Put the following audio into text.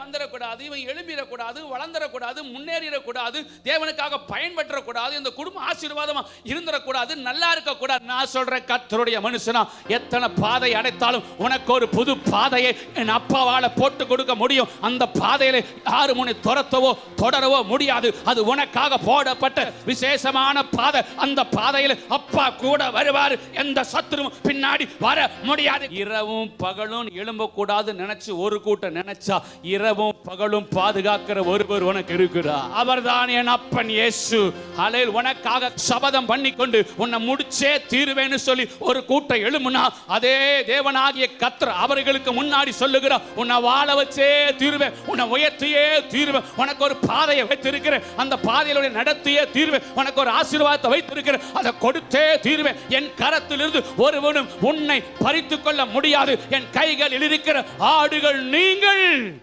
வந்துடக்கூடாது, இவன் எழும்பிடக்கூடாது, வளர்ந்துடக்கூடாது, முன்னேறிடக்கூடாது, தேவனுக்காக பயன்பற்றக்கூடாது, இந்த குடும்பம் ஆசீர்வாதமா இருந்துடக்கூடாது, நல்லா இருக்கக்கூடாது. நான் சொல்றேன், கர்த்தருடைய மனுஷனா எத்தனை பாதை அடைத்தாலும் உனக்கு ஒரு புது பாதையை என் அப்பாவால போட்டு கொடுக்க முடியும். அந்த பாதையில யாரும் உன்னை துரத்தவோ தொடரவோ முடியாது. அது உனக்காக போடப்பட்ட விசேஷமான பாதை. அந்த பாதையில் அப்பா கூட வருவார். எந்த சத்துருவும் பின்னாடி வர முடியாது. இரவும் பகலும் எழும்பக்கூடாது நினைச்சு ஒரு கூட்டம் நினைச்சா இரவும் பகலும் பாதுகாக்கிற ஒருவர் உனக்கு இருக்கிறார். அவர்தான் என் அப்பன் இயேசு. ஹல்லேலூயா. உனக்காக சபதம் பண்ணிக்கொண்டு உன்னை முடிச்சே தீருவேன்னு சொல்லி ஒரு கூட்டம் எழும்புனா அதே தேவனாகிய கர்த்தர் அவர்களுக்கு முன்னாடி சொல்லுகிறார், உன்னை வாழ வச்சே தீருவேன், உன்னை உயர்த்தியே தீருவேன், உனக்கு ஒரு பாதையை வைத்திருக்கிறேன், அந்த பாதையில நடத்தியே தீருவேன், உனக்கு ஒரு ஆசீர்வாதத்தை வைத்திருக்கிறேன், அதை கொடுத்தே தீருவேன். என் கரத்திலிருந்து ஒருவனும் உன்னை பறித்துக் கொள்ள முடியாது. என் கைகளில் இருக்கிற ஆடுகள் நீங்கள்.